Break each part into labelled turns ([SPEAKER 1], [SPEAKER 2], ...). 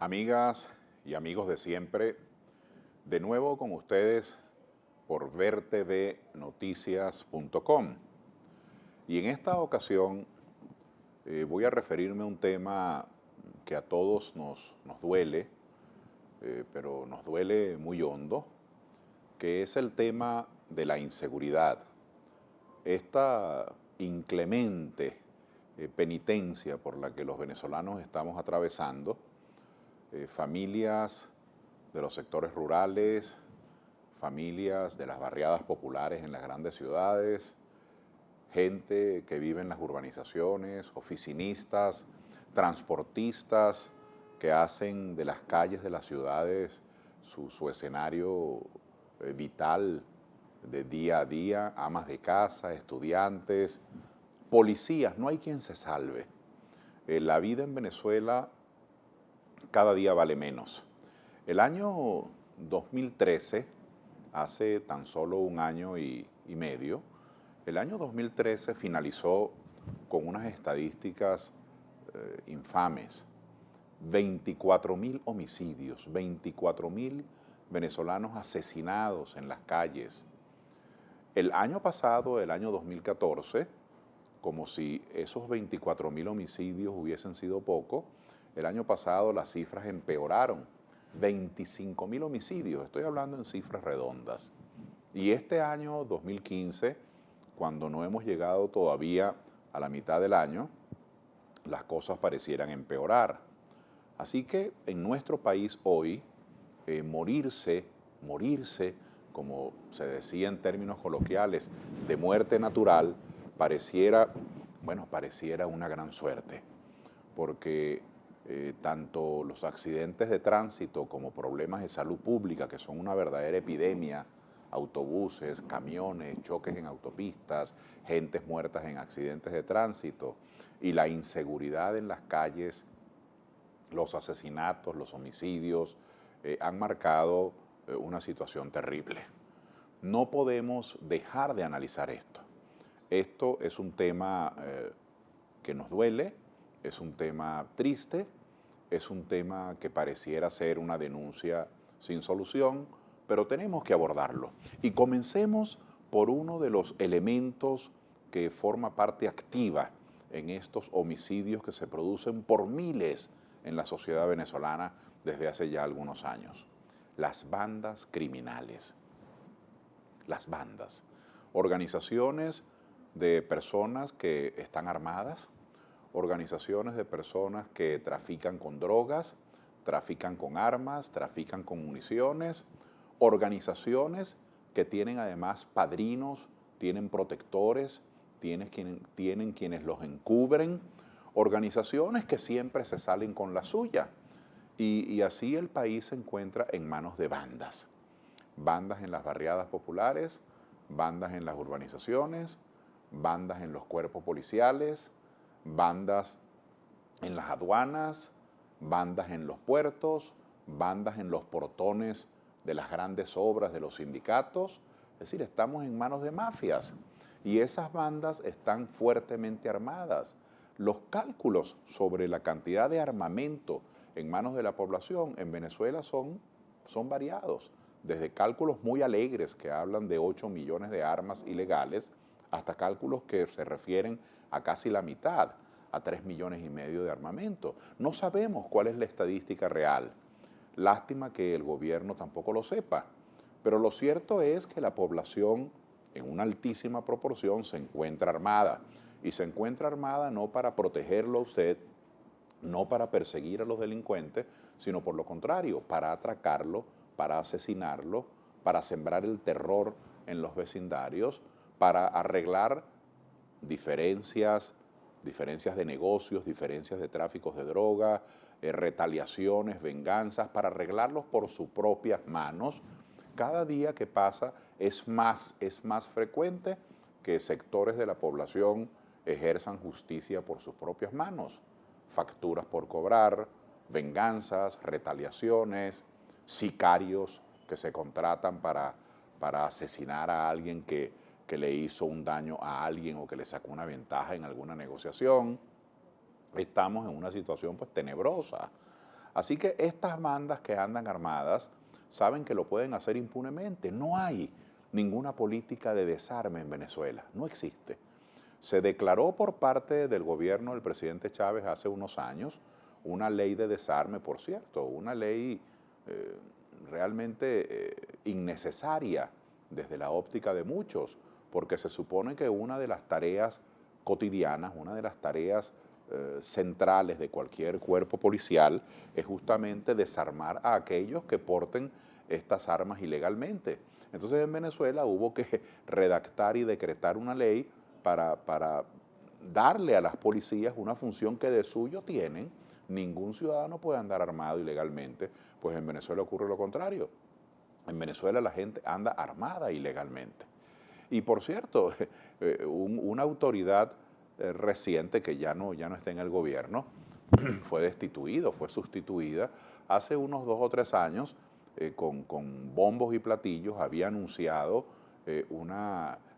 [SPEAKER 1] Amigas y amigos de siempre, de nuevo con ustedes por vertvnoticias.com. Y en esta ocasión voy a referirme a un tema que a todos nos duele, pero nos duele muy hondo, que es el tema de la inseguridad. Esta inclemente penitencia por la que los venezolanos estamos atravesando, familias de los sectores rurales, familias de las barriadas populares en las grandes ciudades, gente que vive en las urbanizaciones, oficinistas, transportistas que hacen de las calles de las ciudades su escenario vital de día a día, amas de casa, estudiantes, policías, no hay quien se salve. La vida en Venezuela cada día vale menos. El año 2013, hace tan solo un año y medio, el año 2013 finalizó con unas estadísticas infames. 24.000 homicidios, 24.000 venezolanos asesinados en las calles. El año pasado, el año 2014, como si esos 24.000 homicidios hubiesen sido poco, el año pasado las cifras empeoraron. 25.000 homicidios, estoy hablando en cifras redondas. Y este año 2015, cuando no hemos llegado todavía a la mitad del año, las cosas parecieran empeorar. Así que en nuestro país hoy, morirse, como se decía en términos coloquiales, de muerte natural, pareciera una gran suerte, porque tanto los accidentes de tránsito como problemas de salud pública, que son una verdadera epidemia, autobuses, camiones, choques en autopistas, gentes muertas en accidentes de tránsito, y la inseguridad en las calles, los asesinatos, los homicidios, han marcado una situación terrible. No podemos dejar de analizar esto. Esto es un tema que nos duele, es un tema triste, es un tema que pareciera ser una denuncia sin solución, pero tenemos que abordarlo. Y comencemos por uno de los elementos que forma parte activa en estos homicidios que se producen por miles en la sociedad venezolana desde hace ya algunos años. Las bandas criminales. Las bandas. Organizaciones de personas que están armadas, organizaciones de personas que trafican con drogas, trafican con armas, trafican con municiones, organizaciones que tienen además padrinos, tienen protectores, tienen quienes los encubren, organizaciones que siempre se salen con la suya. Y así el país se encuentra en manos de bandas. Bandas en las barriadas populares, bandas en las urbanizaciones, bandas en los cuerpos policiales, bandas en las aduanas, bandas en los puertos, bandas en los portones de las grandes obras de los sindicatos. Es decir, estamos en manos de mafias y esas bandas están fuertemente armadas. Los cálculos sobre la cantidad de armamento en manos de la población en Venezuela son variados, desde cálculos muy alegres que hablan de 8 millones de armas ilegales hasta cálculos que se refieren a casi la mitad, a 3,5 millones de armamento. No sabemos cuál es la estadística real. Lástima que el gobierno tampoco lo sepa, pero lo cierto es que la población en una altísima proporción se encuentra armada, y se encuentra armada no para protegerlo a usted, no para perseguir a los delincuentes, sino por lo contrario, para atracarlo, para asesinarlo, para sembrar el terror en los vecindarios, para arreglar diferencias de negocios, diferencias de tráficos de droga, retaliaciones, venganzas, para arreglarlos por sus propias manos. Cada día que pasa es más frecuente que sectores de la población ejerzan justicia por sus propias manos. Facturas por cobrar, venganzas, retaliaciones, sicarios que se contratan para asesinar a alguien que le hizo un daño a alguien o que le sacó una ventaja en alguna negociación. Estamos en una situación pues tenebrosa. Así que estas bandas que andan armadas saben que lo pueden hacer impunemente. No hay ninguna política de desarme en Venezuela, no existe. Se declaró por parte del gobierno del presidente Chávez hace unos años una ley de desarme, por cierto, una ley realmente innecesaria desde la óptica de muchos, porque se supone que una de las tareas cotidianas, una de las tareas centrales de cualquier cuerpo policial es justamente desarmar a aquellos que porten estas armas ilegalmente. Entonces en Venezuela hubo que redactar y decretar una ley para darle a las policías una función que de suyo tienen. Ningún ciudadano puede andar armado ilegalmente, pues en Venezuela ocurre lo contrario. En Venezuela la gente anda armada ilegalmente. Y por cierto, una autoridad reciente que ya no está en el gobierno, fue destituido, fue sustituida hace unos 2 o 3 años, con bombos y platillos, había anunciado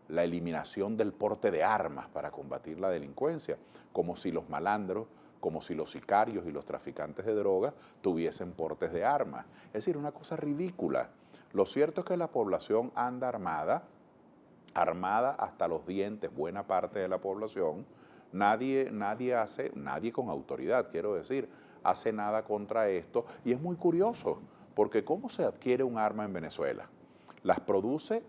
[SPEAKER 1] la eliminación del porte de armas para combatir la delincuencia, como si los malandros, como si los sicarios y los traficantes de drogas tuviesen portes de armas. Es decir, una cosa ridícula. Lo cierto es que la población anda armada hasta los dientes, buena parte de la población. Nadie con autoridad, quiero decir, hace nada contra esto. Y es muy curioso, porque ¿cómo se adquiere un arma en Venezuela? Las produce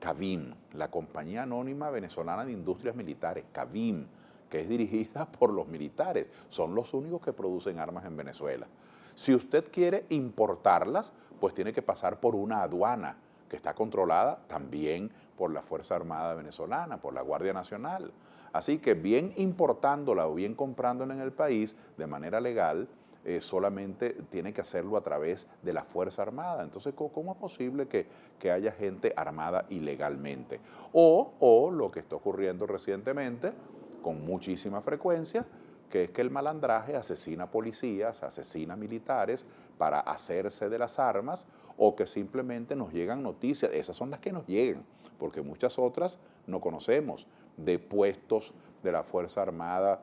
[SPEAKER 1] CAVIM, la Compañía Anónima Venezolana de Industrias Militares, CAVIM, que es dirigida por los militares. Son los únicos que producen armas en Venezuela. Si usted quiere importarlas, pues tiene que pasar por una aduana que está controlada también por la Fuerza Armada Venezolana, por la Guardia Nacional. Así que bien importándola o bien comprándola en el país de manera legal, solamente tiene que hacerlo a través de la Fuerza Armada. Entonces, ¿cómo es posible que haya gente armada ilegalmente? O lo que está ocurriendo recientemente, con muchísima frecuencia, que es que el malandraje asesina policías, asesina militares para hacerse de las armas, o que simplemente nos llegan noticias, esas son las que nos llegan, porque muchas otras no conocemos, de puestos de la Fuerza Armada,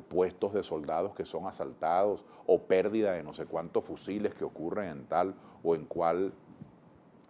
[SPEAKER 1] puestos de soldados que son asaltados, o pérdida de no sé cuántos fusiles que ocurren en tal o en cual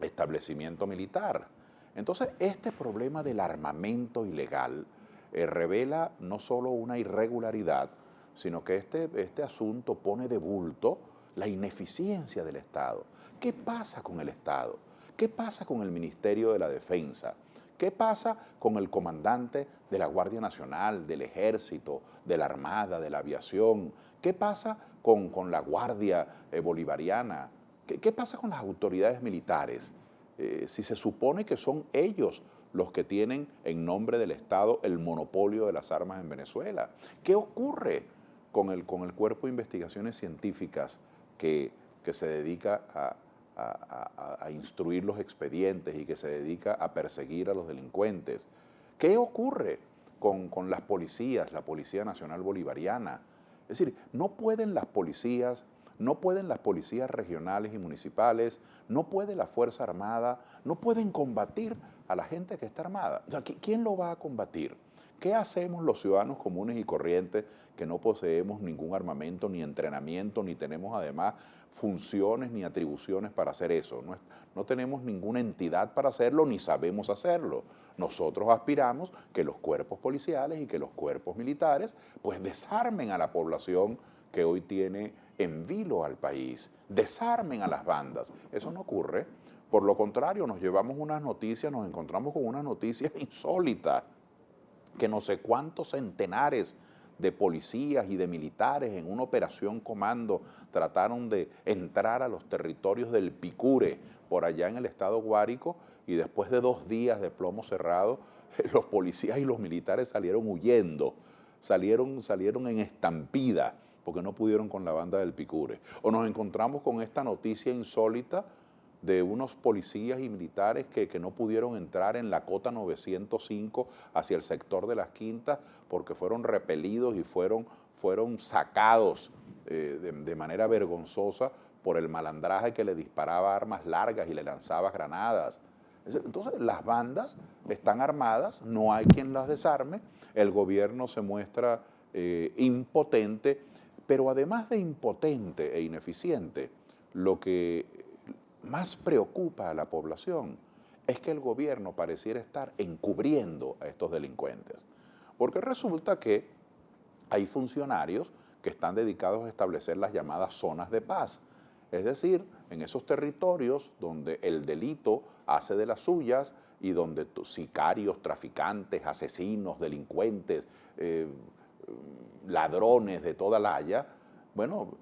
[SPEAKER 1] establecimiento militar. Entonces, este problema del armamento ilegal revela no solo una irregularidad, sino que este asunto pone de bulto la ineficiencia del Estado. ¿Qué pasa con el Estado? ¿Qué pasa con el Ministerio de la Defensa? ¿Qué pasa con el comandante de la Guardia Nacional, del Ejército, de la Armada, de la Aviación? ¿Qué pasa con la Guardia Bolivariana? ¿Qué pasa con las autoridades militares? Si se supone que son ellos los que tienen en nombre del Estado el monopolio de las armas en Venezuela. ¿Qué ocurre con el Cuerpo de Investigaciones Científicas que se dedica a instruir los expedientes y que se dedica a perseguir a los delincuentes? ¿Qué ocurre con las policías, la Policía Nacional Bolivariana? Es decir, no pueden las policías regionales y municipales, no puede la Fuerza Armada, no pueden combatir a la gente que está armada. O sea, ¿quién lo va a combatir? ¿Qué hacemos los ciudadanos comunes y corrientes que no poseemos ningún armamento, ni entrenamiento, ni tenemos además funciones ni atribuciones para hacer eso? No tenemos ninguna entidad para hacerlo, ni sabemos hacerlo. Nosotros aspiramos que los cuerpos policiales y que los cuerpos militares pues desarmen a la población que hoy tiene en vilo al país, desarmen a las bandas. Eso no ocurre. Por lo contrario, nos llevamos unas noticias, nos encontramos con unas noticias insólitas, que no sé cuántos centenares de policías y de militares en una operación comando trataron de entrar a los territorios del Picure, por allá en el estado Guárico, y después de 2 días de plomo cerrado, los policías y los militares salieron huyendo, salieron en estampida, porque no pudieron con la banda del Picure. O nos encontramos con esta noticia insólita de unos policías y militares que no pudieron entrar en la cota 905 hacia el sector de las Quintas porque fueron repelidos y fueron sacados de manera vergonzosa por el malandraje que le disparaba armas largas y le lanzaba granadas. Entonces las bandas están armadas, no hay quien las desarme, el gobierno se muestra impotente, Pero además de impotente e ineficiente, lo que más preocupa a la población es que el gobierno pareciera estar encubriendo a estos delincuentes. Porque resulta que hay funcionarios que están dedicados a establecer las llamadas zonas de paz. Es decir, en esos territorios donde el delito hace de las suyas y donde sicarios, traficantes, asesinos, delincuentes, ladrones de toda la haya, bueno,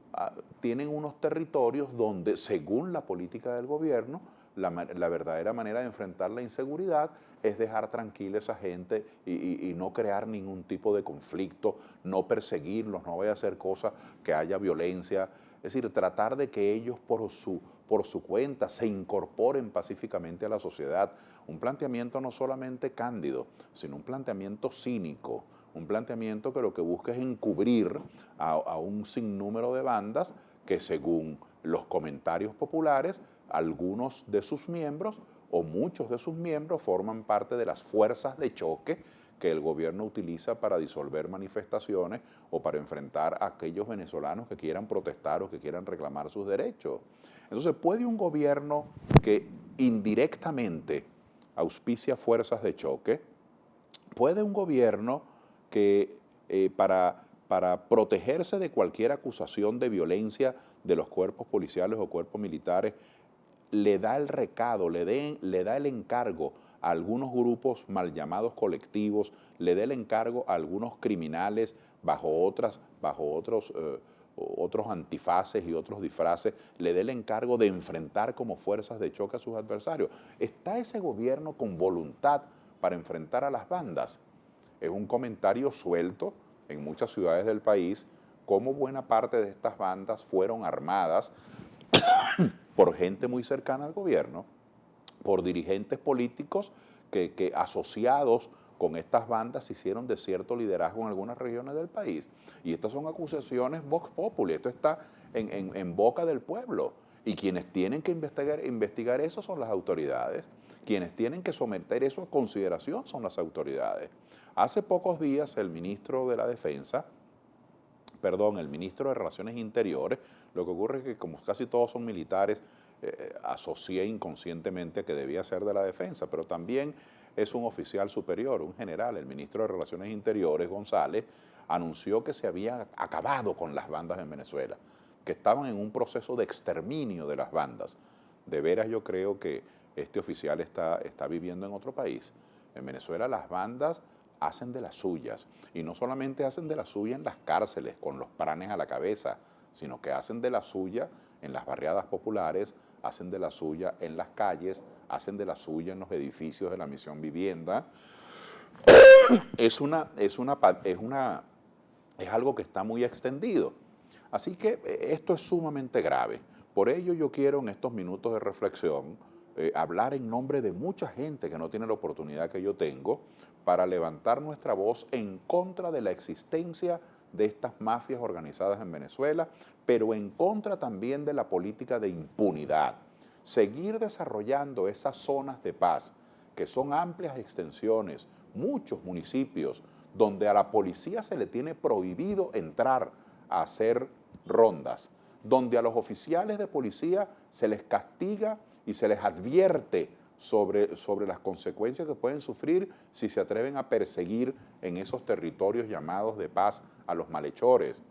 [SPEAKER 1] tienen unos territorios donde, según la política del gobierno, la verdadera manera de enfrentar la inseguridad es dejar tranquila a esa gente y no crear ningún tipo de conflicto, no perseguirlos, no vaya a hacer cosas que haya violencia. Es decir, tratar de que ellos por su cuenta se incorporen pacíficamente a la sociedad. Un planteamiento no solamente cándido, sino un planteamiento cínico, un planteamiento que lo que busca es encubrir a un sinnúmero de bandas que, según los comentarios populares, algunos de sus miembros o muchos de sus miembros forman parte de las fuerzas de choque que el gobierno utiliza para disolver manifestaciones o para enfrentar a aquellos venezolanos que quieran protestar o que quieran reclamar sus derechos. Entonces, ¿puede un gobierno que indirectamente auspicia fuerzas de choque? ¿Puede un gobierno que para protegerse de cualquier acusación de violencia de los cuerpos policiales o cuerpos militares, le da el recado, le da el encargo a algunos grupos mal llamados colectivos, le da el encargo a algunos criminales bajo otros antifaces y otros disfraces, le da el encargo de enfrentar como fuerzas de choque a sus adversarios? ¿Está ese gobierno con voluntad para enfrentar a las bandas? Es un comentario suelto en muchas ciudades del país, cómo buena parte de estas bandas fueron armadas por gente muy cercana al gobierno, por dirigentes políticos que asociados con estas bandas hicieron de cierto liderazgo en algunas regiones del país. Y estas son acusaciones vox populi, esto está en boca del pueblo. Y quienes tienen que investigar eso son las autoridades. Quienes tienen que someter eso a consideración son las autoridades. Hace pocos días el ministro de la Defensa, el ministro de Relaciones Interiores, lo que ocurre es que como casi todos son militares, asocié inconscientemente que debía ser de la Defensa, pero también es un oficial superior, un general. El ministro de Relaciones Interiores, González, anunció que se había acabado con las bandas en Venezuela, que estaban en un proceso de exterminio de las bandas. De veras yo creo que este oficial está viviendo en otro país. En Venezuela las bandas hacen de las suyas, y no solamente hacen de la suya en las cárceles con los pranes a la cabeza, sino que hacen de la suya en las barriadas populares, hacen de la suya en las calles, hacen de la suya en los edificios de la Misión Vivienda. Es algo que está muy extendido. Así que esto es sumamente grave. Por ello yo quiero en estos minutos de reflexión hablar en nombre de mucha gente que no tiene la oportunidad que yo tengo para levantar nuestra voz en contra de la existencia de estas mafias organizadas en Venezuela, pero en contra también de la política de impunidad. Seguir desarrollando esas zonas de paz, que son amplias extensiones, muchos municipios, donde a la policía se le tiene prohibido entrar a hacer rondas, donde a los oficiales de policía se les castiga y se les advierte sobre las consecuencias que pueden sufrir si se atreven a perseguir en esos territorios llamados de paz a los malhechores.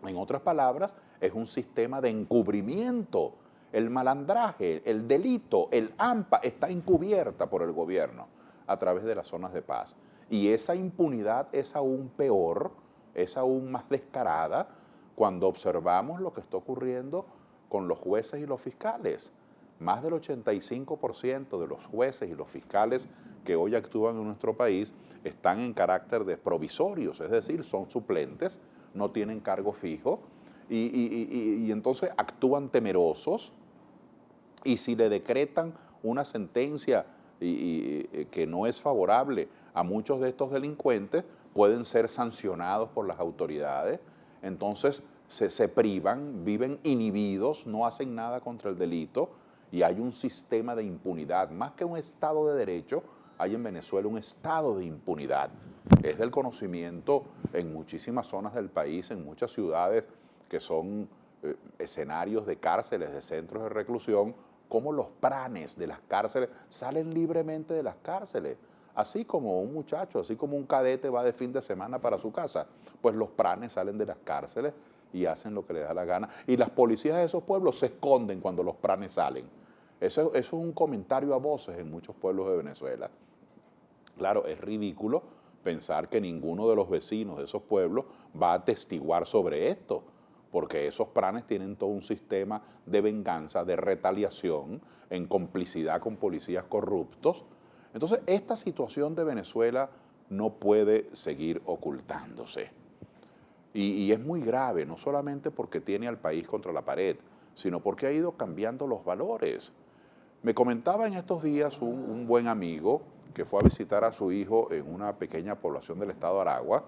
[SPEAKER 1] En otras palabras, es un sistema de encubrimiento. El malandraje, el delito, el AMPA está encubierta por el gobierno a través de las zonas de paz. Y esa impunidad es aún peor, es aún más descarada cuando observamos lo que está ocurriendo con los jueces y los fiscales. Más del 85% de los jueces y los fiscales que hoy actúan en nuestro país están en carácter de provisorios, es decir, son suplentes, no tienen cargo fijo y entonces actúan temerosos, y si le decretan una sentencia que no es favorable a muchos de estos delincuentes, pueden ser sancionados por las autoridades. Entonces se privan, viven inhibidos, no hacen nada contra el delito, y hay un sistema de impunidad. Más que un Estado de Derecho, hay en Venezuela un estado de impunidad. Es del conocimiento en muchísimas zonas del país, en muchas ciudades que son escenarios de cárceles, de centros de reclusión, cómo los pranes de las cárceles salen libremente de las cárceles. Así como un muchacho, así como un cadete va de fin de semana para su casa, pues los pranes salen de las cárceles y hacen lo que les da la gana. Y las policías de esos pueblos se esconden cuando los pranes salen. Eso es un comentario a voces en muchos pueblos de Venezuela. Claro, es ridículo pensar que ninguno de los vecinos de esos pueblos va a atestiguar sobre esto, porque esos pranes tienen todo un sistema de venganza, de retaliación, en complicidad con policías corruptos. Entonces, esta situación de Venezuela no puede seguir ocultándose. Y es muy grave, no solamente porque tiene al país contra la pared, sino porque ha ido cambiando los valores. Me comentaba en estos días un buen amigo que fue a visitar a su hijo en una pequeña población del estado de Aragua,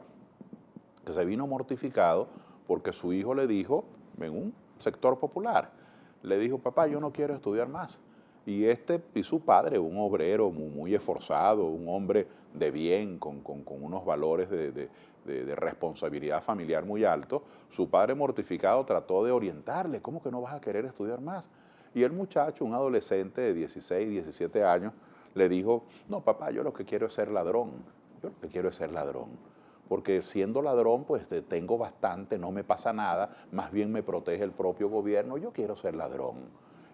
[SPEAKER 1] que se vino mortificado porque su hijo le dijo, en un sector popular, le dijo, papá, yo no quiero estudiar más. Y su padre, un obrero muy esforzado, un hombre de bien, con unos valores de responsabilidad familiar muy altos, su padre mortificado trató de orientarle, ¿cómo que no vas a querer estudiar más? Y el muchacho, un adolescente de 16, 17 años, le dijo, no, papá, yo lo que quiero es ser ladrón, yo lo que quiero es ser ladrón. Porque siendo ladrón, pues tengo bastante, no me pasa nada, más bien me protege el propio gobierno, yo quiero ser ladrón.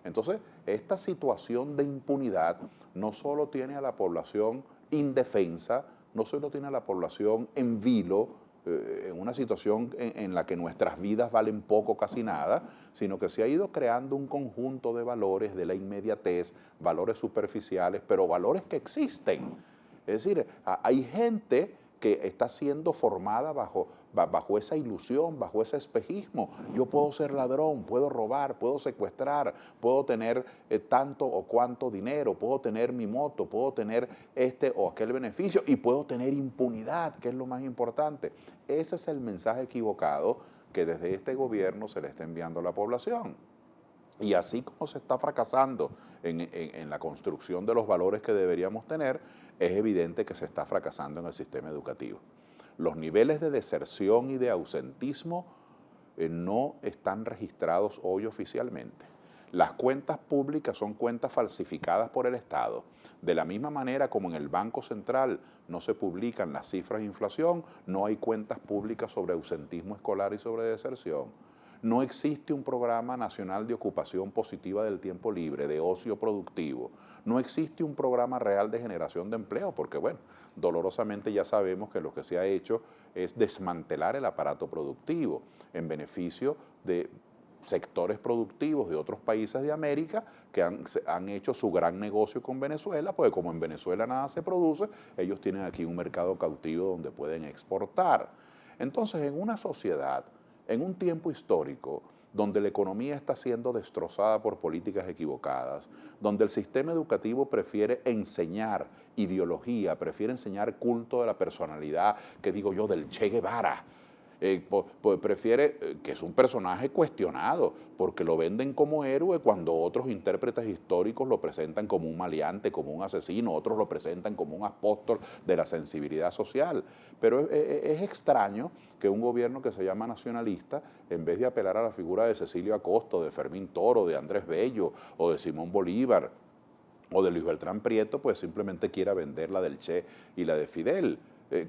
[SPEAKER 1] Entonces, esta situación de impunidad no solo tiene a la población indefensa, no solo tiene a la población en vilo, en una situación en la que nuestras vidas valen poco, casi nada, sino que se ha ido creando un conjunto de valores de la inmediatez, valores superficiales, pero valores que existen. Es decir, hay gente que está siendo formada bajo esa ilusión, bajo ese espejismo. Yo puedo ser ladrón, puedo robar, puedo secuestrar, puedo tener tanto o cuanto dinero, puedo tener mi moto, puedo tener este o aquel beneficio y puedo tener impunidad, que es lo más importante. Ese es el mensaje equivocado que desde este gobierno se le está enviando a la población. Y así como se está fracasando en la construcción de los valores que deberíamos tener, es evidente que se está fracasando en el sistema educativo. Los niveles de deserción y de ausentismo no están registrados hoy oficialmente. Las cuentas públicas son cuentas falsificadas por el Estado. De la misma manera como en el Banco Central no se publican las cifras de inflación, no hay cuentas públicas sobre ausentismo escolar y sobre deserción. No existe un programa nacional de ocupación positiva del tiempo libre, de ocio productivo. No existe un programa real de generación de empleo, porque bueno, dolorosamente ya sabemos que lo que se ha hecho es desmantelar el aparato productivo en beneficio de sectores productivos de otros países de América que han hecho su gran negocio con Venezuela, porque como en Venezuela nada se produce, ellos tienen aquí un mercado cautivo donde pueden exportar. Entonces, en una sociedad, en un tiempo histórico donde la economía está siendo destrozada por políticas equivocadas, donde el sistema educativo prefiere enseñar ideología, prefiere enseñar culto de la personalidad, que digo yo, del Che Guevara, prefiere, que es un personaje cuestionado, porque lo venden como héroe cuando otros intérpretes históricos lo presentan como un maleante, como un asesino, otros lo presentan como un apóstol de la sensibilidad social. Pero es extraño que un gobierno que se llama nacionalista, en vez de apelar a la figura de Cecilio Acosta, de Fermín Toro, de Andrés Bello o de Simón Bolívar o de Luis Beltrán Prieto, pues simplemente quiera vender la del Che y la de Fidel.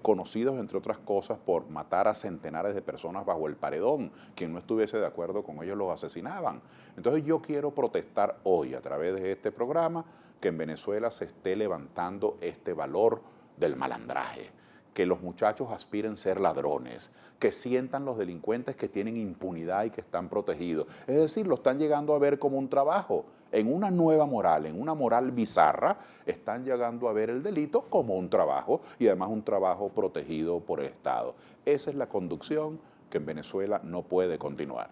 [SPEAKER 1] Conocidos, entre otras cosas, por matar a centenares de personas bajo el paredón. Quien no estuviese de acuerdo con ellos los asesinaban. Entonces yo quiero protestar hoy a través de este programa que en Venezuela se esté levantando este valor del malandraje, que los muchachos aspiren a ser ladrones, que sientan los delincuentes que tienen impunidad y que están protegidos. Es decir, lo están llegando a ver como un trabajo. En una nueva moral, en una moral bizarra, están llegando a ver el delito como un trabajo y además un trabajo protegido por el Estado. Esa es la conducción que en Venezuela no puede continuar.